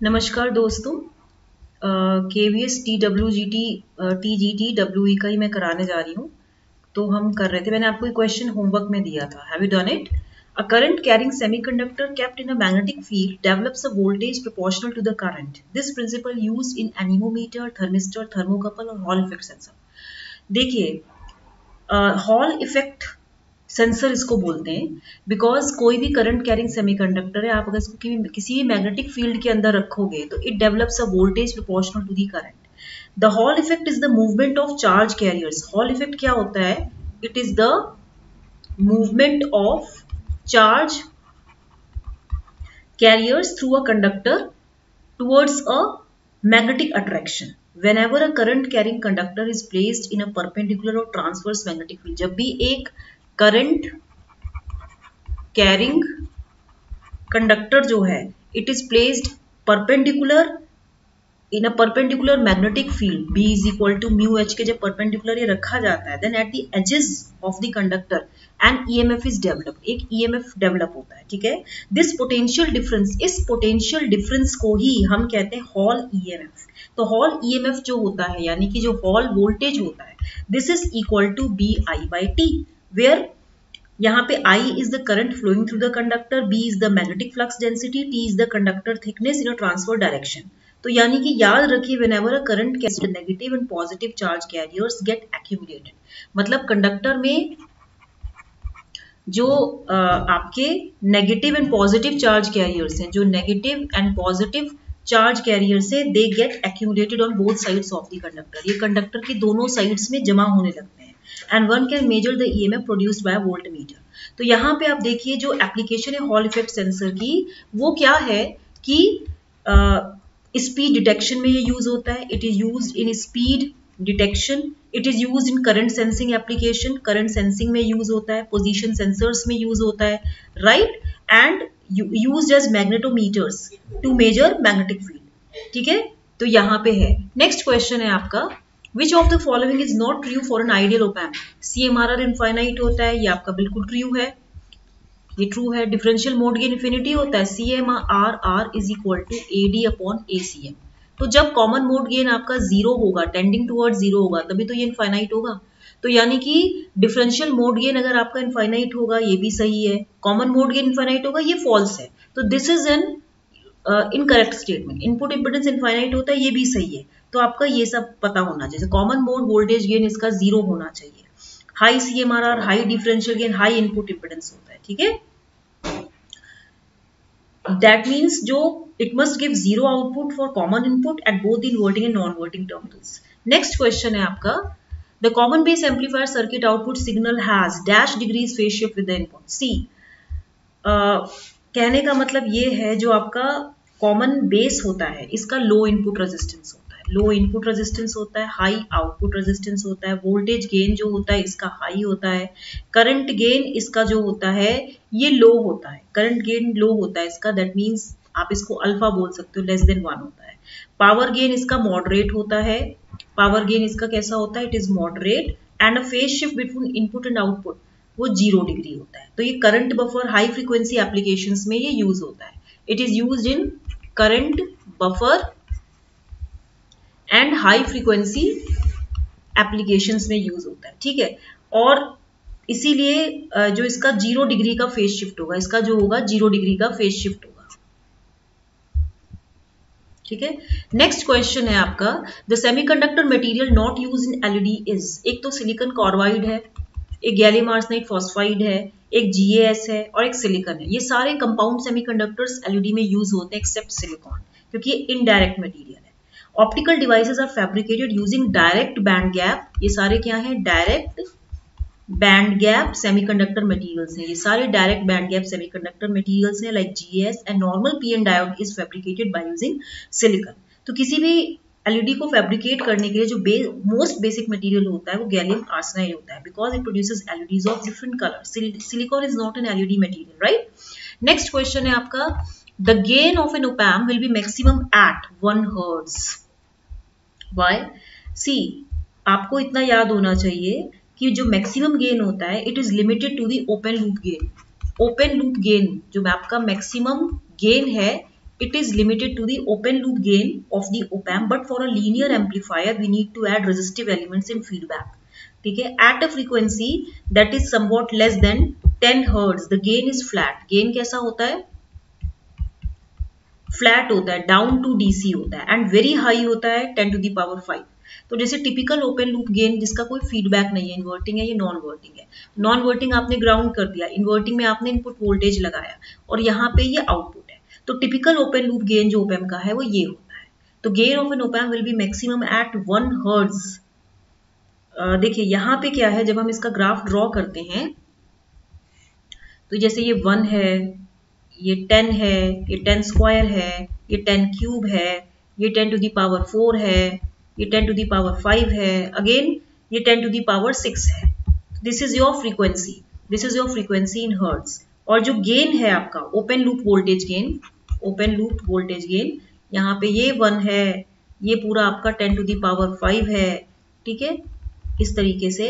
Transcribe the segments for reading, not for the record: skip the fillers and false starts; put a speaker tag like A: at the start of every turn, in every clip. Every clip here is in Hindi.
A: नमस्कार दोस्तों, KVS TWGT TGT WE का ही मैं कराने जा रही हूँ। तो हम कर रहे थे, मैंने आपको एक क्वेश्चन होमवर्क में दिया था। Have you done it? A current carrying semiconductor kept in a magnetic field develops a voltage proportional to the current. This principle used in anemometer, thermistor, thermocouple और हॉल इफेक्ट सेंसर। देखिए, हॉल इफेक्ट सेंसर इसको बोलते हैं बिकॉज कोई भी करंट कैरिंग सेमीकंडक्टर है, आप अगर इसको किसी भी मैग्नेटिक फील्ड के अंदर रखोगे तो it develops a voltage proportional to the current. The Hall effect is the movement of charge carriers. Hall effect क्या होता है? It is the movement of charge carriers through a conductor towards a magnetic attraction. Whenever a current carrying conductor is placed in a perpendicular or transverse magnetic field, जब भी एक current carrying conductor जो है it is placed perpendicular in a perpendicular magnetic field, B is equal to mu h के जब perpendicular ये रखा जाता है, then at the edges of the conductor an EMF is developed, एक EMF develop होता है, ठीक है। This potential difference, इस potential difference को ही हम कहते हैं हॉल EMF। तो हॉल EMF जो होता है, यानी कि जो हॉल वोल्टेज होता है, this is equal to BI by T, where यहाँ पे I is the current flowing through the conductor, B is the magnetic flux density, T is the conductor thickness in a transfer direction। तो यानी कि याद रखिए, whenever a current carries the negative and positive charge carriers get accumulated, मतलब कंडक्टर में जो आपके negative and positive charge carriers हैं, जो negative and positive charge carriers है, they get accumulated on both sides of the conductor. ये कंडक्टर की दोनों साइड्स में जमा होने लगते हैं। And one can measure the EMF produced by voltmeter. तो यहाँ पे आप देखिए, जो एप्लीकेशन है हॉल इफेक्ट सेंसर की, वो क्या है कि स्पीड डिटेक्शन में ये यूज होता है। It is used in speed detection, it is used in current sensing application, current sensing में यूज होता है, पोजीशन सेंसर्स में यूज होता है, right, and used as magnetometers to measure magnetic field, ठीक है। तो यहाँ पे है। नेक्स्ट क्वेश्चन है आपका, which of the following is not true for an ideal op amp? CMRR infinite होता है, ये आपका बिल्कुल ट्रू है, ये ट्रू है। डिफरेंशियल मोड गेन इन्फिनिटी होता है, CMRR is equal to AD upon ACM। तो जब कॉमन मोड गेन आपका जीरो होगा, टेंडिंग टुवर्ड जीरो होगा, तभी तो ये इनफाइनाइट होगा। तो यानी कि डिफरेंशियल मोड गेन अगर आपका इनफाइनाइट होगा, ये भी सही है। कॉमन मोड गेन इनफाइनाइट होगा, ये फॉल्स है। तो this is an incorrect statement. Input impedance infinite होता है, ये भी सही है। तो आपका ये सब पता होना चाहिए। कॉमन मोड वोल्टेज गेन इसका जीरो होना चाहिए। High CMRR, high differential gain, high input impedance होता है, ठीक है। That means जो it must give zero output for common input at both the inverting and non-inverting terminals. Next question है आपका, the common base amplifier circuit output signal has dash degrees phase shift with the input. See, कहने का मतलब ये है, जो आपका कॉमन बेस होता है, इसका लो इनपुट रेजिस्टेंस होता है, लो इनपुट रेजिस्टेंस होता है, हाई आउटपुट रेजिस्टेंस होता है। वोल्टेज गेन जो होता है इसका हाई होता है। करंट गेन इसका जो होता है ये लो होता है, करंट गेन लो होता है इसका, दैट मीन्स आप इसको अल्फा बोल सकते हो, लेस देन 1 होता है। पावर गेन इसका मॉडरेट होता है, पावर गेन इसका कैसा होता है? It is moderate. And a phase shift between input and output वो 0 डिग्री होता है। तो ये current buffer high frequency applications में ये यूज होता है। It is used in current buffer and high frequency applications में यूज होता है, ठीक है। और इसीलिए जो इसका 0 डिग्री का फेज शिफ्ट होगा, इसका जो होगा 0 डिग्री का फेज शिफ्ट होगा, ठीक है। नेक्स्ट क्वेश्चन है आपका, the semiconductor material not use in LED is. एक तो सिलिकॉन कार्बाइड है, एक गैलियम आर्सेनाइड फॉस्फाइड है, एक GaS है और एक सिलिकॉन है। ये सारे कंपाउंड सेमीकंडक्टर्स LED में यूज होते हैं एक्सेप्ट सिलिकॉन, क्योंकि ये इनडायरेक्ट मटेरियल है। Optical devices are fabricated using direct band gap. ये सारे क्या हैं? Direct band gap semiconductor materials हैं। ये सारे direct band gap semiconductor materials हैं, like GaS and normal PN diode is fabricated by using silicon. तो किसी भी LED को फैब्रिकेट करने के लिए जो मोस्ट बेसिक मटेरियल होता है वो गैलियम आर्सेनाइड होता है, because it produces LEDs of different colour. Silicon is not an LED material, right. Next question है आपका, the gain of an op-amp will be maximum at 1 Hz। Why? See, आपको इतना याद होना चाहिए कि जो मैक्सिमम गेन होता है it is limited to the open loop gain. Open loop gain जो आपका मैक्सिमम गेन है it is limited to the open loop gain of the op-amp, but for a linear amplifier we need to add resistive elements in feedback. ठीक है, at a frequency that is somewhat less than 10 Hz the gain is flat. gain कैसा होता है? फ्लैट होता है, डाउन टू डीसी होता है, एंड वेरी हाई होता है 10 to the power 5. तो जैसे टिपिकल ओपन लूप गेन जिसका कोई फीडबैक नहीं है, इन्वर्टिंग है या नॉन वर्टिंग है. नॉन वर्टिंग आपने ग्राउंड कर दिया, इन्वर्टिंग में आपने इनपुट वोल्टेज लगाया और यहाँ पे ये आउटपुट है. तो टिपिकल ओपन लूप गेन जो ओपैम्प का है वो ये होता है. तो gain of an op amp will be maximum at 1 Hz. देखिए यहाँ पे क्या है, जब हम इसका ग्राफ ड्रॉ करते हैं तो जैसे ये 1 है, ये 10 है, ये 10 स्क्वायर है, ये 10 क्यूब है, ये 10 to the power 4 है, ये 10 to the power 5 है, अगेन ये 10 to the power 6 है. This is your frequency, this is your frequency in hertz. और जो गेन है आपका open loop voltage gain, open loop voltage gain, यहाँ पे ये 1 है, ये पूरा आपका 10 to the power 5 है. ठीक है, इस तरीके से.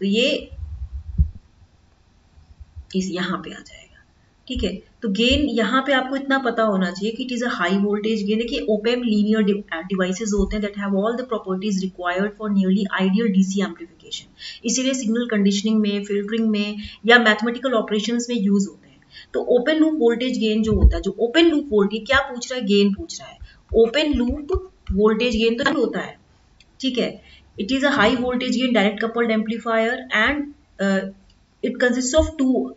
A: तो ये इस यहाँ पे आ जाएगा. ठीक है, तो गेन यहाँ पे आपको इतना पता होना चाहिए कि it is a high voltage gain. देखिए ओपैम्प लीनियर डिवाइसेस होते हैं that have all the properties required for nearly ideal DC amplification. इसीलिए सिग्नल कंडीशनिंग में, फिल्टरिंग में या मैथमेटिकल ऑपरेशंस में यूज होते हैं. तो ओपन लूप वोल्टेज गेन जो होता है, जो ओपन लूप वोल्टेज क्या पूछ रहा है, गेन पूछ रहा है. ओपन लूप वोल्टेज गेन तो होता है. ठीक है, it is a high voltage gain direct coupled amplifier and it consist of two.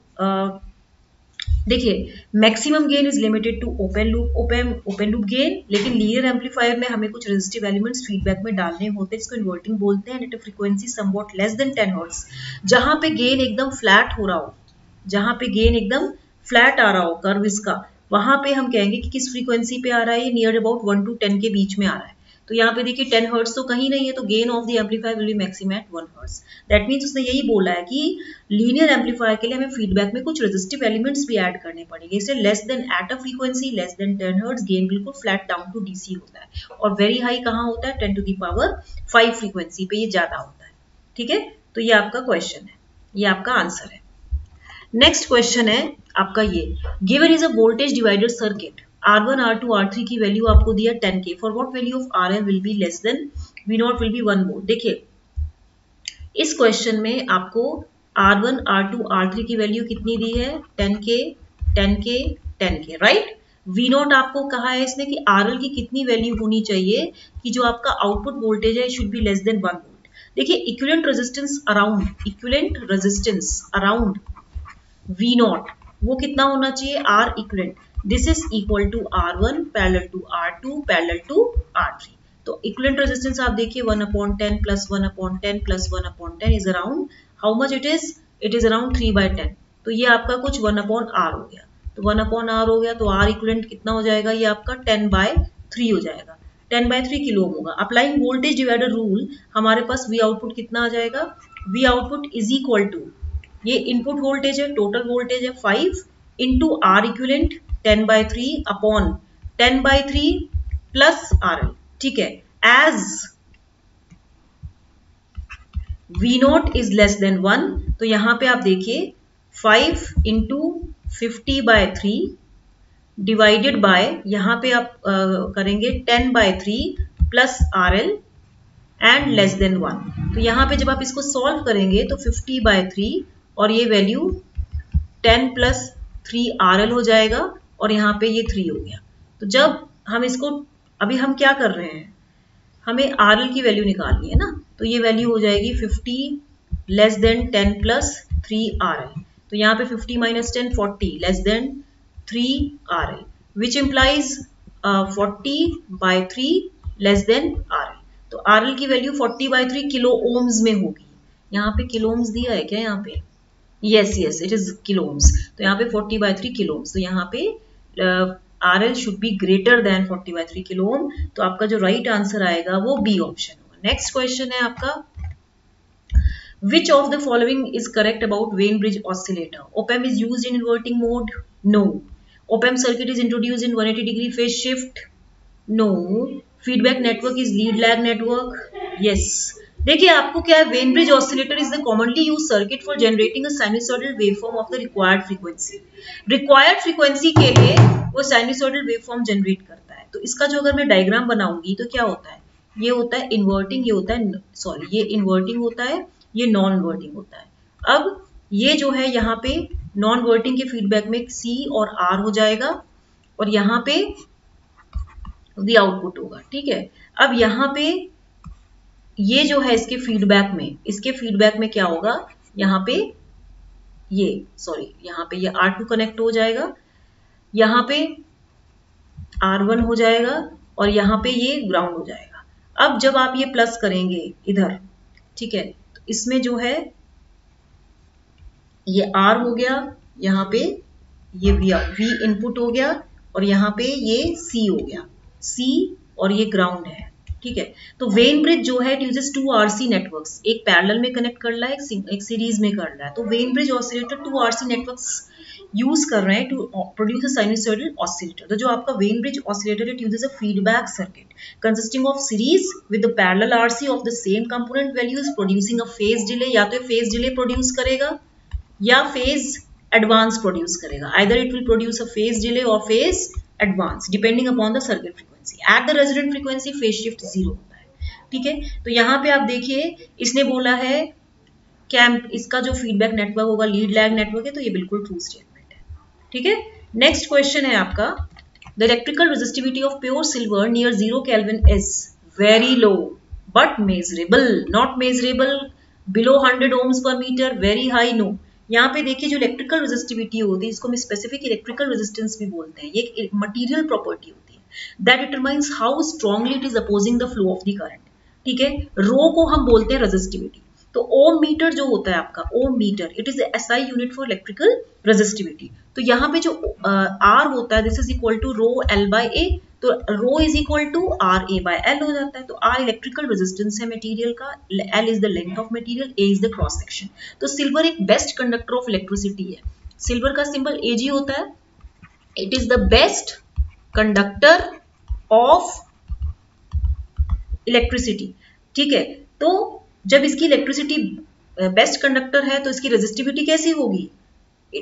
A: देखिए maximum gain is limited to open loop gain, लेकिन लीनियर एम्पलीफायर में हमें कुछ रेजिस्टिव एलिमेंट्स फीडबैक में डालने होते हैं, इसको इन्वर्टिंग बोलते हैं. At a frequency somewhat less than 10 Hz, जहां पे गेन एकदम फ्लैट हो रहा हो, जहां पे गेन एकदम फ्लैट आ रहा हो कर्व इसका, वहां पे हम कहेंगे कि किस फ्रीक्वेंसी पे आ रहा है, नियर अबाउट 1 to 10 के बीच में आ रहा है. तो यहाँ पे देखिए 10 Hz तो कहीं नहीं है, तो gain of the amplifier will be maximum at 1 Hz. That means उसने यही बोला है कि लीनियर एम्पलीफायर के लिए हमें फीडबैक में कुछ रेजिस्टिव एलिमेंट्स भी ऐड करने पड़ेंगे. इसलिए less than at a frequency less than 10 Hz gain बिल्कुल फ्लैट डाउन टू डीसी होता है. और वेरी हाई कहाँ होता है, 10 to the power 5 फ्रीक्वेंसी पे ये ज्यादा होता है. ठीक है, तो ये आपका क्वेश्चन है, ये आपका आंसर है. नेक्स्ट क्वेश्चन है आपका ये, given is a voltage divider circuit, R1, R2, R3 की वैल्यू आपको दिया 10K. For what value of RL will be less then V0 will be 1 volt. देखिए इस क्वेश्चन में आपको R1, R2, R3 की वैल्यू कितनी दी है, 10K, 10K, 10K, right. V0 आपको कहा है इसने कि RL की कितनी वैल्यू होनी चाहिए कि जो आपका आउटपुट वोल्टेज है should be less than 1 volt. देखिए इक्विवेलेंट रेजिस्टेंस अराउंड V0 वो कितना होना चाहिए, R equivalent. This is equal to R1 parallel to R2 parallel to R3. तो इक्विवेलेंट रेजिस्टेंस आप देखिए 1/10 plus 1/10 plus 1/10 is around how much it is around 3/10. तो ये आपका कुछ 1/R हो गया. तो 1/R हो गया तो R इक्विवेलेंट कितना हो जाएगा, ये आपका 10/3 हो जाएगा. 10/3 किलो ओम होगा. अप्लाइंग वोल्टेज डिवाइडर रूल हमारे पास V आउटपुट कितना आ जाएगा, V output is equal to, ये इनपुट वोल्टेज है, टोटल वोल्टेज है 5 into R equivalent 10/3 upon 10/3 plus RL. ठीक है, as V0 is less than 1, तो यहां पे आप देखिए 5 इंटू 50/3 डिवाइडेड बाय, यहां पे आप करेंगे 10/3 plus RL and less than 1. तो यहां पे जब आप इसको सॉल्व करेंगे तो 50/3 और ये वैल्यू 10 प्लस 3 RL हो जाएगा और यहाँ पे ये 3 हो गया. तो जब हम इसको, अभी हम क्या कर रहे हैं, हमें RL की वैल्यू निकालनी है ना, तो ये वैल्यू हो जाएगी 50 लेस देन 10 प्लस 3 RL. तो यहाँ पे 50 minus 10 40 less than 3 RL which implies 40/3 less than RL. तो RL की वैल्यू 40/3 किलो ओम्स में होगी. यहाँ पे किलो ओम्स दिया है क्या, यहाँ पे yes it is kilo ohms. तो यहाँ पे 40/3 किलो ओम्स. तो यहाँ पे RL should be greater than 40/3 kilo ohm. तो आपका जो राइट आंसर आएगा वो बी ऑप्शन होगा. नेक्स्ट क्वेश्चन है आपका, which of the following is correct about Wien bridge oscillator? Op-amp is used in inverting mode? No. Op-amp circuit is introduced in 180-degree phase shift? No. Feedback network is lead lag network? Yes. देखिए आपको क्या है, when bridge oscillator is the commonly use circuit for generating a sinusoidal waveform of the required frequency. Required frequency के लिए वो साइनसॉइडल वेवफॉर्म जनरेट करता है। तो इसका जो अगर मैं डायग्राम बनाऊंगी तो क्या होता है, ये होता है इन्वर्टिंग, ये होता है सॉरी ये इन्वर्टिंग होता है, ये नॉन इन्वर्टिंग होता है। अब ये जो है यहाँ पे नॉन इन्वर्टिंग के फीडबैक में C और R हो जाएगा और यहाँ पे V आउटपुट होगा, ठीक है। अब यहाँ पे ये जो है इसके फीडबैक में क्या होगा, यहाँ पे ये यहाँ पे ये R2 कनेक्ट हो जाएगा, यहाँ पे R1 हो जाएगा और यहाँ पे ये ग्राउंड हो जाएगा। अब जब आप ये प्लस करेंगे इधर, ठीक है, तो इसमें जो है ये R हो गया, यहाँ पे ये V इनपुट हो गया और यहाँ पे ये C हो गया, C और ये ग्राउंड है, ठीक है। तो वेन ब्रिज जो है इट यूजेस 2 RC नेटवर्क्स, एक पैरेलल में कनेक्ट कर रहा है, एक सीरीज में कर रहा है। तो Wien bridge oscillator 2 RC networks use कर रहे हैं to produce a sinusoidal oscillator. तो जो आपका Wien bridge oscillator it uses a feedback circuit consisting of series with the parallel RC of the same component values producing a phase delay. या तो फेज डिले प्रोड्यूस करेगा या फेज एडवांस प्रोड्यूस करेगा, either it will produce a phase delay और phase advance depending upon the circuit frequency. At the resonant frequency phase shift 0 होता है, ठीक है। तो यहाँ पे आप देखिए इसने बोला है कैंप, इसका जो फीडबैक नेटवर्क होगा लीड लैग नेटवर्क है, तो ये बिल्कुल ट्रू स्टेटमेंट है, ठीक है। नेक्स्ट क्वेश्चन है आपका, the electrical resistivity of pure silver near 0 kelvin is very low but measurable, not measurable below 100 ohms per meter, very high no. यहाँ पे देखिए जो इलेक्ट्रिकल रेजिस्टिविटी होती है इसको हम स्पेसिफिक इलेक्ट्रिकल रेजिस्टेंस भी बोलते हैं, ये एक मटेरियल प्रॉपर्टी होती है that determines how strongly it is opposing the flow of the current, ठीक है। रो को हम बोलते हैं रेजिस्टिविटी। तो ओम मीटर जो होता है आपका, ohm meter it is SI unit for electrical resistivity. तो यहाँ पे जो R होता है this is equal to rho L by A, तो rho is equal to RA by L हो जाता है। तो R इलेक्ट्रिकल रेजिस्टेंस है मटेरियल का, L is the length of material, A is the cross section. तो सिल्वर एक बेस्ट कंडक्टर ऑफ इलेक्ट्रिसिटी है, सिल्वर का सिंबल Ag होता है, it is the best conductor of electricity, ठीक है। तो जब इसकी इलेक्ट्रिसिटी बेस्ट कंडक्टर है तो इसकी रेजिस्टिविटी कैसी होगी,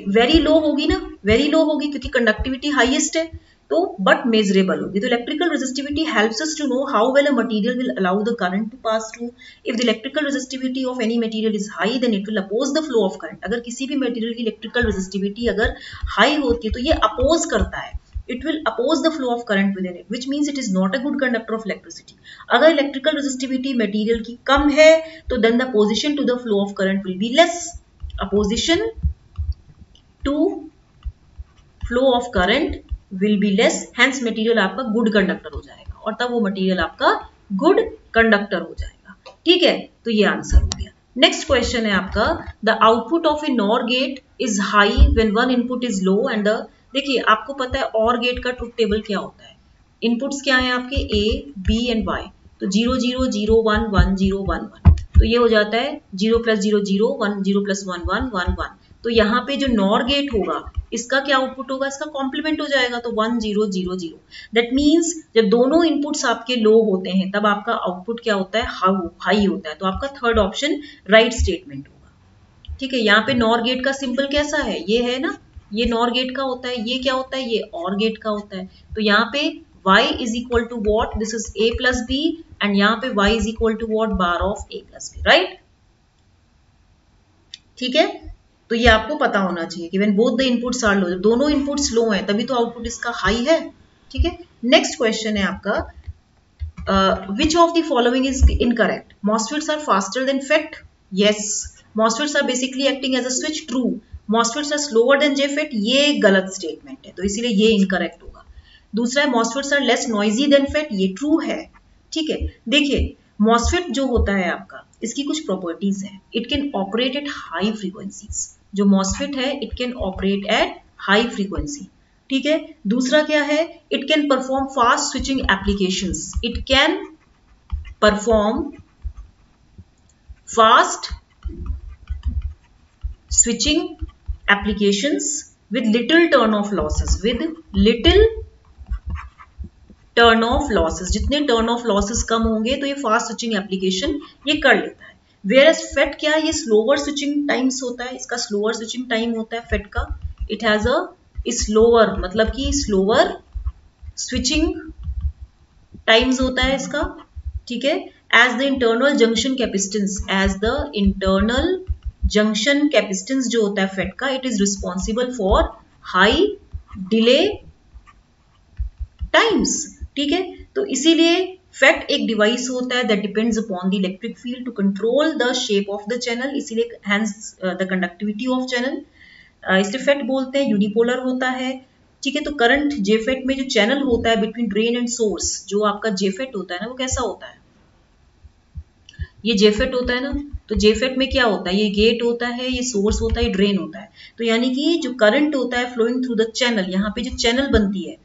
A: वेरी लो होगी ना, वेरी लो होगी क्योंकि कंडक्टिविटी हाईएस्ट है, तो बट मेजरेबल होगी। तो electrical resistivity helps us to know how well a material will allow the current to pass through. If the electrical resistivity of any material is high then it will oppose the flow of current. अगर किसी भी मटेरियल की इलेक्ट्रिकल रेजिस्टिविटी अगर हाई होती है तो ये अपोज करता है, it will oppose the flow of current within it, which means it is not a good conductor of electricity. अगर electrical resistivity material की कम है तो then the opposition to the flow of current will be less. Opposition to flow of current will be less, hence material आपका good conductor हो जाएगा और तब वो material आपका good conductor हो जाएगा, ठीक है। तो ये आंसर हो गया। नेक्स्ट क्वेश्चन है आपका, the output of a NOR gate is high when one input is low and the, देखिए आपको पता है और गेट का ट्रुथ टेबल क्या होता है, इनपुट्स क्या है आपके A, B एंड Y। तो 0 0 0 1 1 0 1 1, तो ये हो जाता है 0 + 0 0 1 0 + 1 1 1 1। तो यहाँ पे जो नॉर गेट होगा इसका क्या आउटपुट होगा, इसका कॉम्प्लीमेंट हो जाएगा, तो 1 0 0 0। दैट मीन्स जब दोनों इनपुट्स आपके लो होते हैं तब आपका आउटपुट क्या होता है, हाई होता है। तो आपका थर्ड ऑप्शन राइट स्टेटमेंट होगा, ठीक है। यहाँ पे नॉर गेट का सिंबल कैसा है, ये है ना, ये नॉर गेट का होता है, ये क्या होता है, ये और गेट का होता है। तो यहाँ पे y is equal to what, this is a + b and यहाँ पे y is equal to what, bar of a + b, right, ठीक है। तो ये आपको पता होना चाहिए कि when both the inputs are low, दोनों इनपुट्स लो हैं तभी तो आउटपुट इसका हाई है, ठीक है। नेक्स्ट क्वेश्चन है आपका, which of the following is incorrect, MOSFETs are faster than FET, yes, MOSFETs are basically acting as a switch, true. MOSFETs are slower than JFET, ये गलत स्टेटमेंट है, तो इसीलिए ये इनकरेक्ट होगा। दूसरा है MOSFETs are less noisy than FET, ये ट्रू है, ठीक है। देखिए मॉसफेट जो होता है आपका, इसकी कुछ प्रॉपर्टीज है, it can operate at high frequencies, जो मॉसफेट है it can operate at high frequency, ठीक है। दूसरा क्या है, it can perform fast switching applications, it can perform fast switching applications with little turn off losses, with little turn off losses, जितने टर्न ऑफ लॉसेस कम होंगे तो ये फास्ट स्विचिंग एप्लीकेशन ये कर लेता है। वेयर फेट क्या है, ये स्लोअर स्विचिंग टाइम्स होता है, इसका स्लोअर स्विचिंग टाइम होता है फेट का। इट हैज अ स्लोअर, मतलब कि स्लोअर स्विचिंग टाइम्स होता है इसका, ठीक है। As the internal junction capacitance, as the internal junction capacitance जो होता है फेट का, it is responsible for high delay times, ठीक है। तो इसीलिए फेट एक डिवाइस होता है that depends upon the electric field to control the shape of the channel, इसीलिए hence the conductivity of channel, इसलिए फेट बोलते हैं। यूनिपोलर होता है, ठीक है। तो करंट जेफेट में जो चैनल होता है बिटवीन ड्रेन एंड सोर्स, जो आपका जेफेट होता है ना, वो कैसा होता है, ये जेफेट होता है ना। तो जेफेट में क्या होता है, ये गेट होता है, ये सोर्स होता है, ये ड्रेन होता है। तो यानी कि जो करंट होता है फ्लोइंग थ्रू द चैनल, यहाँ पे जो चैनल बनती है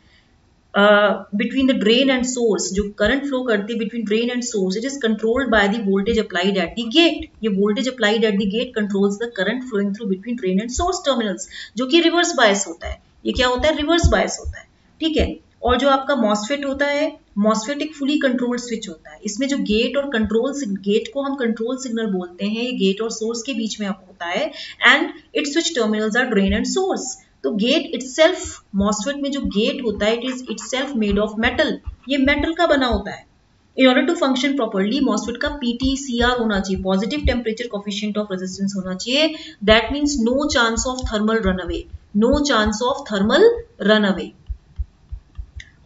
A: between the drain and source, जो करंट फ्लो करती है between drain and source, it is controlled by the voltage applied at the gate. ये voltage applied at the gate controls the current flowing through between drain and source terminals, जो कि रिवर्स बायस होता है। ये क्या होता है, रिवर्स बायस होता है, ठीक है। और जो आपका मॉसफेट होता है, मॉसफेट एक फुली कंट्रोल्ड स्विच होता है। इसमें जो गेट और कंट्रोल, गेट को हम कंट्रोल सिग्नल बोलते हैं, ये गेट और सोर्स के बीच में होता है, and its switch terminals are drain and source. तो गेट इटसेल्फ, मॉसफेट में जो गेट होता है, it is itself made of metal, ये मेटल का बना होता है। In order to function properly, MOSFET का पीटीसीआर होना चाहिए, positive temperature coefficient of resistance होना चाहिए। That means no chance of thermal runaway, no chance of thermal runaway.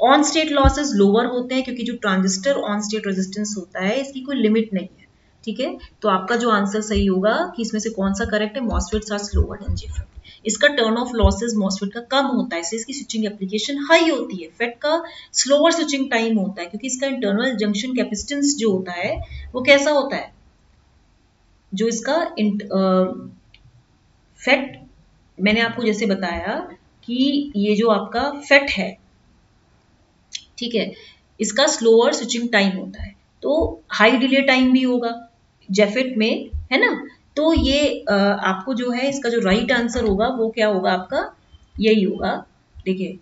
A: On state losses lower होते हैं, क्योंकि जो ट्रांजिस्टर ऑन स्टेट रेजिस्टेंस होता है, इसकी कोई लिमिट नहीं है, ठीक है। तो आपका जो आंसर सही होगा कि इसमें से कौन सा करेक्ट है, MOSFETs are slower than JFET. इसका टर्न ऑफ लॉसेस मॉसफेट का कम होता है, इससे इसकी स्विचिंग एप्लीकेशन हाई होती है। फेट का स्लोअर स्विचिंग टाइम होता है, क्योंकि इसका इंटरनल जंक्शन कैपेसिटेंस जो होता है वो कैसा होता है, जो इसका फेट, मैंने आपको जैसे बताया कि ये जो आपका फेट है, ठीक है, इसका स्लोअर स्विचिंग टाइम होता है, तो हाई डिले टाइम भी होगा जेफेट में, है ना। तो ये आपको जो है इसका जो राइट आंसर होगा वो क्या होगा, आपका यही होगा। देखिए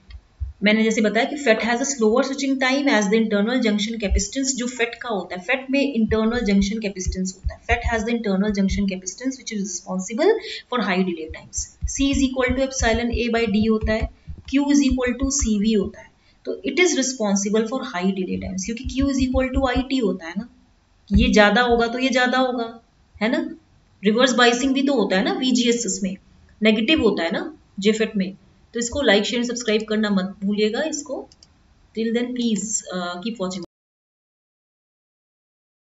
A: मैंने जैसे बताया कि FET has a slower switching time as the internal junction capacitance, जो फेट का होता है, फेट में इंटरनल जंक्शन कैपेसिटेंस होता है। FET has the internal junction capacitance which is responsible for high delay times. C is equal to epsilon A by D होता है, Q is equal to CV होता है। तो it is responsible for high delay times, क्योंकि Q is equal to IT होता है ना, ये ज्यादा होगा तो ये ज्यादा होगा, है ना। रिवर्स बाइसिंग भी तो होता है ना VGS में, नेगेटिव होता है ना जेफेट में। तो इसको लाइक शेयर सब्सक्राइब करना मत भूलिएगा इसको। Till then please keep watching.